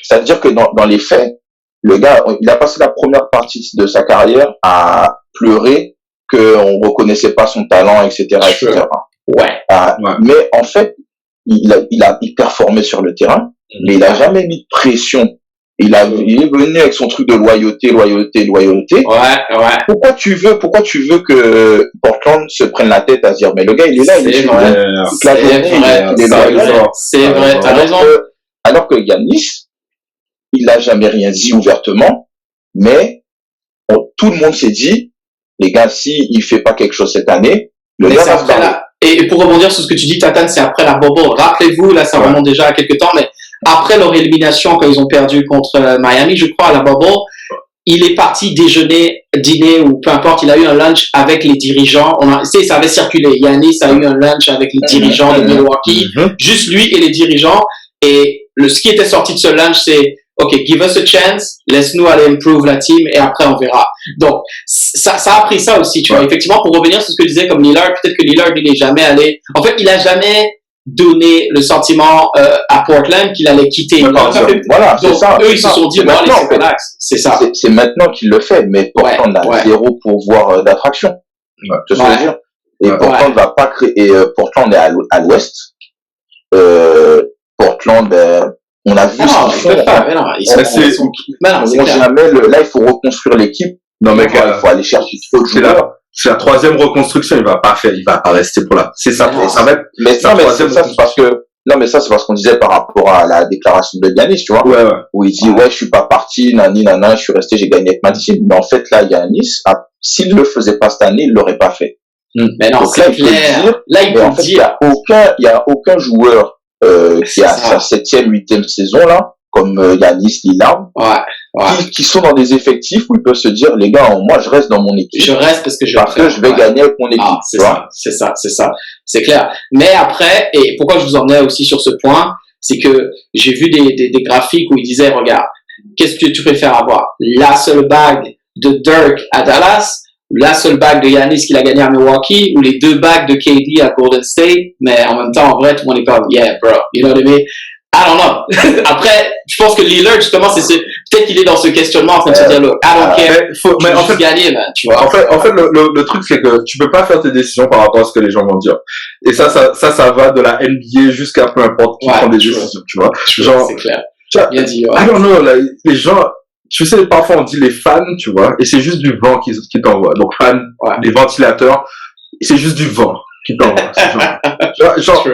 C'est-à-dire que dans les faits, le gars, il a passé la première partie de sa carrière à pleurer qu'on reconnaissait pas son talent, etc., etc. Ouais. Mais en fait, il performait sur le terrain, mais il a jamais mis de pression. Il est venu avec son truc de loyauté. Ouais. Pourquoi tu veux que Portland se prenne la tête à se dire, mais le gars, il est là, il est C'est vrai, t'as raison. Alors que Giannis, il a jamais rien dit ouvertement, mais tout le monde s'est dit, les gars, si il fait pas quelque chose cette année, le gars va se barrer. Et pour rebondir sur ce que tu dis, Tatane, c'est après la bubble. Rappelez-vous, là, ça remonte déjà à quelques temps, mais après leur élimination, quand ils ont perdu contre Miami, je crois, à la bubble, il est parti dîner ou peu importe, il a eu un lunch avec les dirigeants. Ça avait circulé. Giannis a eu un lunch avec les dirigeants de Milwaukee, juste lui et les dirigeants. Et ce qui était sorti de ce lunch, c'est OK, give us a chance, laisse-nous aller improve la team et après on verra. Donc, ça a pris ça aussi, tu vois. Effectivement, pour revenir sur ce que disait comme Lillard, peut-être que Lillard, il n'est jamais allé. En fait, il a jamais donné le sentiment à Portland qu'il allait quitter. Voilà, c'est ça. Eux, ils se sont dit, bon, allez, c'est relax. C'est ça. C'est maintenant qu'il le fait, mais Portland a zéro pouvoir d'attraction. Tu vois ce que je veux dire? Et Portland va pas créer, Portland est à l'ouest. Portland, on a vu ce qu'ils font. Là, il faut reconstruire l'équipe. Non, mais il faut aller chercher d'autres joueurs. C'est la troisième reconstruction, il va pas rester pour là. C'est ça, ça va être. Mais ça, c'est parce que, c'est parce qu'on disait par rapport à la déclaration de Giannis, tu vois. Où il dit, je suis pas parti, je suis resté, j'ai gagné avec ma team. Mais en fait, là, Giannis, s'il le faisait pas cette année, il l'aurait pas fait. Mais non, c'est clair. Là, il peut dire. Il y a aucun joueur, qui a sa 7e, 8e saison, là, comme Giannis, Lillard, qui sont dans des effectifs où ils peuvent se dire, les gars, moi, je reste dans mon équipe. Je reste parce que je vais gagner avec mon équipe. C'est ça. C'est clair. Mais après, et pourquoi je vous emmenais aussi sur ce point, c'est que j'ai vu des graphiques où ils disaient, regarde, qu'est-ce que tu préfères avoir? La seule bague de Dirk à Dallas, la seule bague de Giannis qu'il a gagné à Milwaukee, ou les 2 bagues de KD à Golden State, mais en même temps, en vrai, tout le monde est pas, yeah, bro, you know what I mean? I don't know. Après, je pense que Lillard, justement, peut-être qu'il est dans ce questionnement en train de se dire, look, I don't care. Mais en fait, gagner, man, tu vois. En fait, le truc, c'est que tu peux pas faire tes décisions par rapport à ce que les gens vont dire. Et ça va de la NBA jusqu'à peu importe qui prend des décisions, tu vois. Genre, c'est clair. Bien dit, I don't know, là, les gens, tu sais, parfois on dit les fans, tu vois, et c'est juste du vent qui t'envoie. Donc, fans, les ventilateurs, c'est juste du vent qui t'envoie. Genre,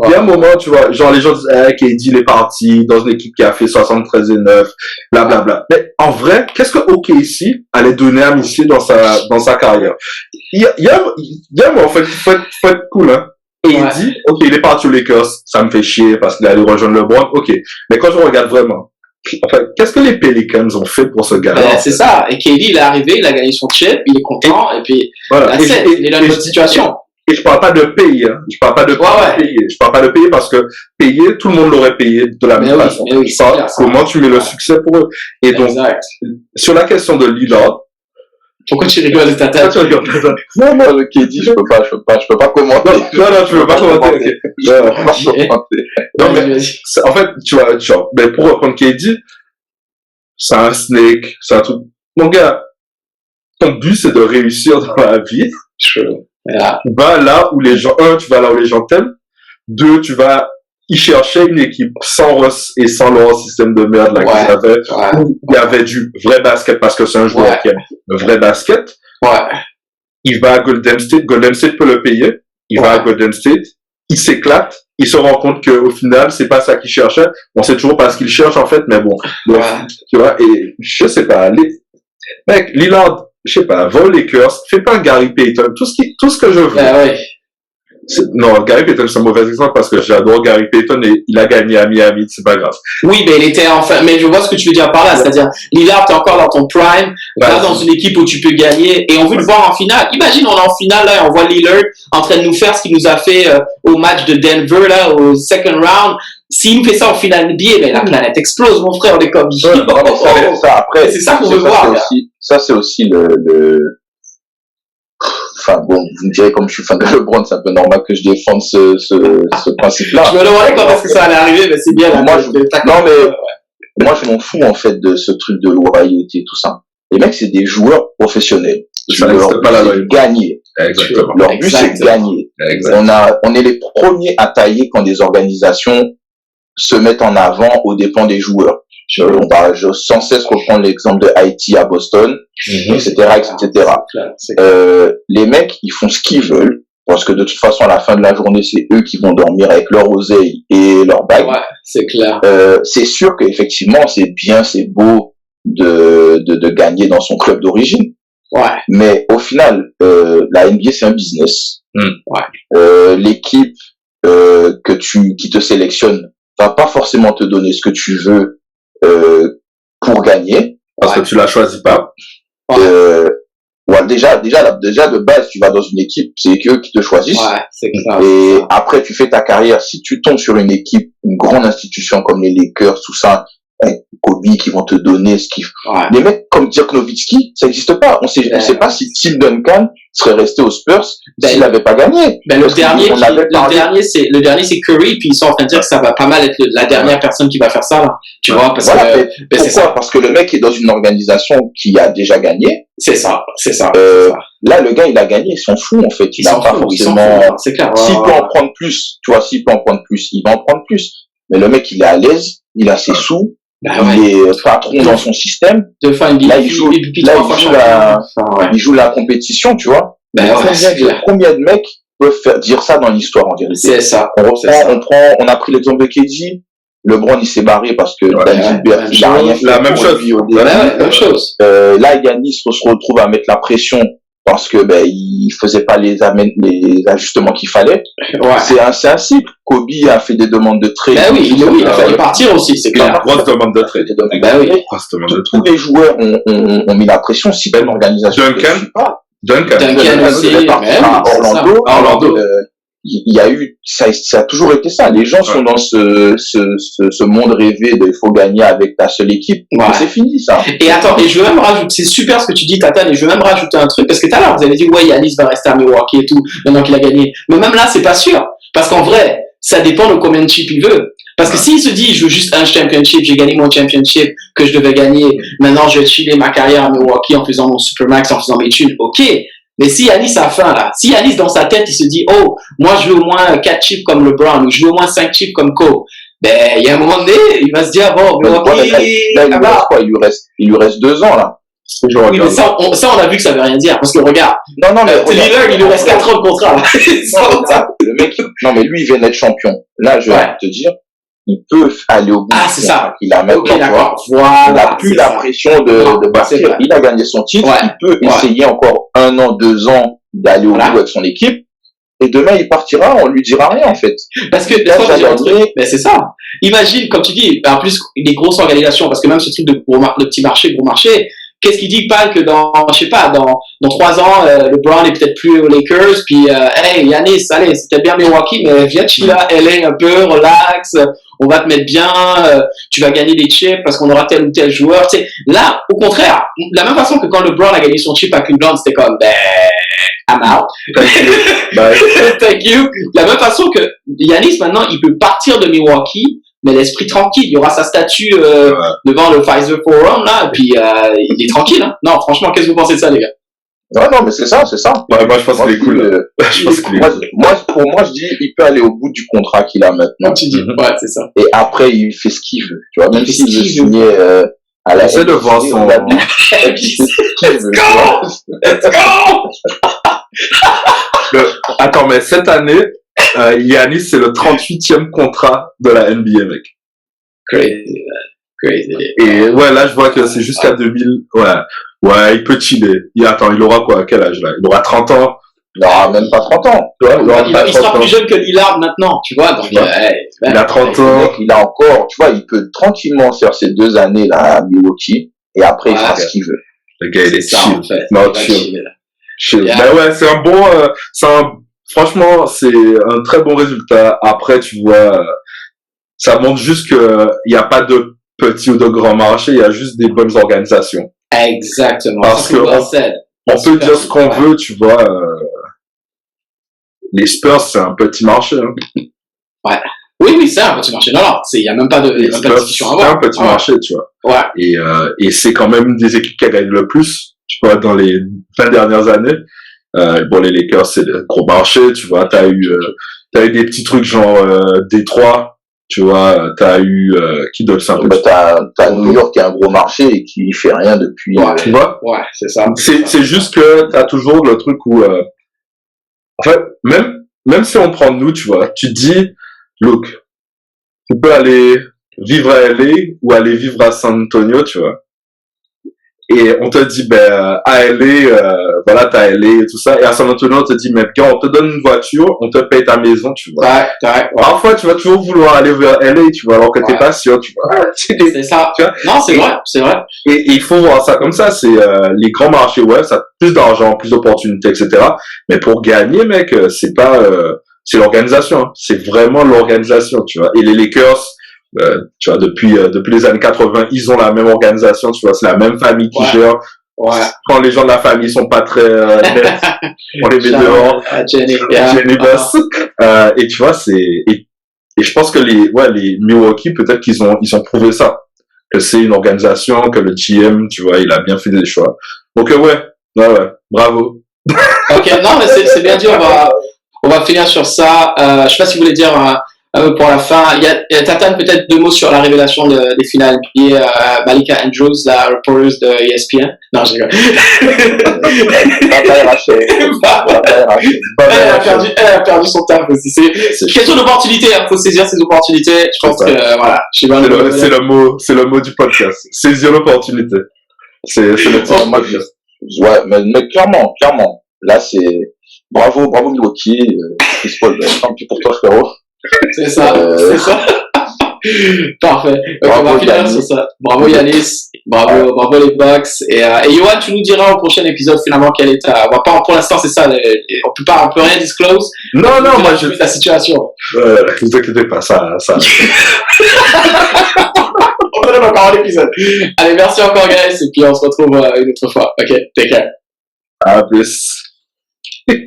il y a un moment, tu vois, genre les gens disent, KD il est parti dans une équipe qui a fait 73-9, blablabla. Mais en vrai, qu'est-ce que OKC allait donner à Missy dans sa carrière? Il y a un moment, faut être cool, hein. Et il dit, OK, il est parti aux Lakers, ça me fait chier parce qu'il allait rejoindre LeBron, OK. Mais quand je regarde vraiment, enfin, qu'est-ce que les Pelicans ont fait pour ce gars-là? C'est ça. Et KD, il est arrivé, il a gagné son chip, il est content, et puis, voilà. Il est dans une bonne situation. Et je parle pas de payer, hein. Je parle pas de payer. Je parle pas de payer parce que payer, tout le monde l'aurait payé de la même façon. Je parle comment tu mets le succès pour eux. Et donc, sur la question de Lillard, Pourquoi tu rigoles de ta Pourquoi tête? tu regardes ça? Non, le KD, je peux pas commenter. Non, tu veux pas commenter, ok. Je peux pas commenter. Non, Vas-y, mais, vas-y. en fait, tu vois, genre, mais pour reprendre KD, c'est un snake, c'est un truc. Mon gars, ton but, c'est de réussir dans la vie. Voilà. Va là où les gens, tu vas là où les gens t'aiment. Deux, tu vas y chercher une équipe sans Ross et sans leur système de merde, là, qu'ils avaient. Ouais. Où il y avait du vrai basket parce que c'est un joueur qui aime le vrai basket. Ouais. Il va à Golden State peut le payer. Il va à Golden State. Il s'éclate. Il se rend compte qu'au final, c'est pas ça qu'il cherchait. On sait toujours pas ce qu'il cherche, en fait, mais bon. Donc, tu vois, et je sais pas, mec, Lillard, je sais pas, va aux Lakers, fais pas un Gary Payton, tout ce que je veux. Ouais. Non, Gary Payton, c'est un mauvais exemple parce que j'adore Gary Payton et il a gagné à Miami, c'est pas grave. Oui, mais il était enfin, mais je vois ce que tu veux dire par là, c'est-à-dire, Lillard, t'es encore dans ton prime, va dans une équipe où tu peux gagner, et on veut le voir en finale. Imagine, on est en finale, là, et on voit Lillard en train de nous faire ce qu'il nous a fait au match de Denver, là, au second round. S'il nous fait ça en finale NBA, ben, la planète explose, mon frère, on est comme Non, mais ça, après, c'est ça qu'on veut voir, là. Ça, c'est aussi enfin bon, vous me direz, comme je suis fan de LeBron, c'est un peu normal que je défende ce principe-là. Je me demandais quand est-ce que ça allait arriver, mais c'est bien. Là, moi, je m'en fous, en fait, de ce truc de loyauté et tout ça. Les mecs, c'est des joueurs professionnels. Ça n'existe pas la loyauté. Gagner. Exactement. Leur but, c'est de gagner. On est les premiers à tailler quand des organisations se mettent en avant aux dépens des joueurs. On va sans cesse reprendre l'exemple de Haïti à Boston, etc., etc. Les mecs, ils font ce qu'ils veulent, parce que de toute façon, à la fin de la journée, c'est eux qui vont dormir avec leur oseille et leur bague. Ouais, c'est clair. C'est sûr qu'effectivement, c'est bien, c'est beau de gagner dans son club d'origine. Ouais. Mais au final, la NBA, c'est un business. Ouais. L'équipe qui te sélectionne va pas forcément te donner ce que tu veux pour gagner. Parce que tu la choisis pas. Déjà de base, tu vas dans une équipe, c'est eux qui te choisissent. Ouais, c'est clair. Et après, tu fais ta carrière. Si tu tombes sur une équipe, une grande institution comme les Lakers, tout ça, avec Kobe qui vont te donner ce qu'il faut. Ouais. Des mecs comme Dirk Nowitzki, ça n'existe pas. On sait pas si Tim Duncan serait resté aux Spurs s'il n'avait pas gagné. Le dernier c'est Curry, puis ils sont en train de dire que ça va pas mal être la dernière personne qui va faire ça, là. Tu vois, parce que, pourquoi? ça. Parce que le mec est dans une organisation qui a déjà gagné. C'est ça. Là, le gars, il a gagné, il s'en fout, en fait. Il n'a pas forcément, c'est clair. S'il peut en prendre plus, tu vois, s'il peut en prendre plus, il va en prendre plus. Mais le mec, il est à l'aise, il a ses sous, il est patron dans son système. Là, il joue la compétition, tu vois. Combien de mecs peuvent dire ça dans l'histoire, en vérité? C'est ça. On a pris l'exemple de KD. LeBron, il s'est barré parce que Dan Gilbert, il a rien fait. La même chose. Même chose. Là, Yannis se retrouve à mettre la pression parce que il faisait pas les ajustements qu'il fallait. C'est un cycle. Kobe a fait des demandes de trade. Il a fallu partir aussi, c'est clair. Grosse demande de trade. Tous les joueurs ont mis la pression. Si une organisation Duncan aussi, Orlando. Il y a eu, ça a toujours été ça. Les gens sont dans ce monde rêvé de il faut gagner avec ta seule équipe. C'est fini, ça. Et attends, et je veux même rajouter, c'est super ce que tu dis, Tatane, et je veux même rajouter un truc, parce que tout à l'heure, vous avez dit, Yannis va rester à Milwaukee et tout, maintenant qu'il a gagné. Mais même là, c'est pas sûr. Parce qu'en vrai, ça dépend de combien de chips il veut. Parce que s'il se dit, je veux juste un championship, j'ai gagné mon championship que je devais gagner, maintenant je vais chiller ma carrière à Milwaukee en faisant mon supermax, en faisant mes thunes, ok. Mais si Yannis a faim, là, si Yannis dans sa tête, il se dit, oh, moi je veux au moins 4 chips comme LeBron, ou je veux au moins 5 chips comme Kobe, il y a un moment donné, il va se dire, bon, il lui reste 2 ans, là. Oui, mais ça, on a vu que ça veut rien dire, parce que regarde, Lillard, il lui reste 4 ans de contrat. Le mec, mais lui, il vient d'être champion. Là, je vais te dire, il peut aller au bout. Ah, c'est ça. Il a maintenant, il n'a plus la pression de partir. Il a gagné son titre. Il peut essayer encore 1 an, 2 ans d'aller au bout avec son équipe. Et demain, il partira, on lui dira rien, en fait. Parce que, c'est ça. Imagine, comme tu dis, en plus, les grosses organisations, parce que même ce truc de petit marché, gros marché, qu'est-ce qu'il dit pas que dans 3 ans, LeBron est peut-être plus aux Lakers, puis hey Yannis, allez, c'était bien Milwaukee, mais viens chiller à LA un peu, relax, on va te mettre bien, tu vas gagner des chips parce qu'on aura tel ou tel joueur. Tu sais, là, au contraire, de la même façon que quand LeBron a gagné son chip à Cleveland, c'était comme, ben, I'm out. Thank you. De la même façon que Giannis, maintenant, il peut partir de Milwaukee, mais l'esprit tranquille. Il y aura sa statue devant le Pfizer Forum, là, et puis il est tranquille. Hein. Non, franchement, qu'est-ce que vous pensez de ça, les gars? Ouais, non, mais c'est ça. Ouais, moi, je pense qu'il est cool. Pour moi, je dis, il peut aller au bout du contrat qu'il a maintenant. Tu dis, ouais, c'est ça. Et après, il fait ce qu'il veut. Tu vois, même s'il veut signer à la J'essaie de voir son... Let's go! Attends, mais cette année, Giannis, c'est le 38e contrat de la NBA, mec. Crazy. Et ouais, là, je vois que c'est jusqu'à 2000. Ouais, il peut chiller. Attends, il aura quoi? Quel âge, là? Il aura 30 ans. Il n'aura même pas 30 ans. Ouais, il sera plus jeune que Lillard maintenant, tu vois. Donc, il a 30 ans. Mec, il a encore, tu vois, il peut tranquillement faire ces 2 années là à Milwaukee et après il fera ce qu'il veut. Le gars, il est ça, chill. en fait. Non, Il va chill. chiller, là. Chill. Yeah. Ben ouais, c'est un bon, franchement, c'est un très bon résultat. Après, tu vois, ça montre juste que il n'y a pas de petits ou de grands marchés, il y a juste des bonnes organisations. Exactement. Parce que on peut dire ce qu'on veut, tu vois, les Spurs, c'est un petit marché, hein. Ouais. Oui, c'est un petit marché. Non, il y a même pas de discussion à avoir. C'est un petit marché, tu vois. Ouais. Et c'est quand même des équipes qui gagnent le plus, tu vois, dans les 20 dernières années. Bon, les Lakers, c'est le gros marché, tu vois. T'as eu des petits trucs genre Détroit, tu vois. T'as eu qui d'autre, c'est un peu. T'as New York qui a un gros marché et qui fait rien depuis. Tu vois. Ouais, c'est ça. C'est juste que t'as toujours le truc où en fait, même si on prend nous, tu vois, tu te dis, look, tu peux aller vivre à LA ou aller vivre à San Antonio, tu vois. Et on te dit, ben, à LA, voilà, t'as LA et tout ça. Et à San Antonio, on te dit, mais gars, on te donne une voiture, on te paye ta maison, tu vois. Ouais. Parfois, tu vas toujours vouloir aller vers LA, tu vois, alors que t'es pas sûr, tu vois. C'est ça. Tu vois. Non, c'est vrai. Et il faut voir ça comme ça, c'est les grands marchés, ouais, ça a plus d'argent, plus d'opportunités, etc. Mais pour gagner, mec, c'est pas, c'est l'organisation, hein. C'est vraiment l'organisation, tu vois. Et les Lakers, tu vois, depuis les années 80, ils ont la même organisation, tu vois, c'est la même famille qui gère. Ouais. Quand les gens de la famille sont pas très nets, on les met dehors. Jenny Buss. Et tu vois, et je pense que les Milwaukee, peut-être qu'ils ont prouvé ça. Que c'est une organisation, que le GM, tu vois, il a bien fait des choix. Donc, ouais, bravo. Ok, non, mais c'est bien dit, on va finir sur ça. Je sais pas si vous voulez dire pour la fin. Il y a Tatane, peut-être 2 mots sur la révélation des finales NBA, Malika Andrews, la reporter de ESPN. Non, je rigole. Elle a perdu son taf aussi. C'est question d'opportunité, hein. Faut saisir ses opportunités. Je pense que, voilà. C'est le mot du podcast. Saisir l'opportunité. C'est le titre. Ouais, mais clairement. Là, c'est, bravo Milwaukee, Chris Paul, tant pis pour toi, frérot. C'est ça. Parfait. Ok, on va finir sur ça. Bravo Giannis, bravo les Bucks. Et Yoann, tu nous diras au prochain épisode finalement quelle est ta. On va pas, pour l'instant c'est ça. On peut rien disclose. Non, moi je vu ta situation. Ne vous inquiétez pas, ça. On donne encore un épisode. Allez, merci encore guys, et puis on se retrouve une autre fois. Ok, take care. À plus.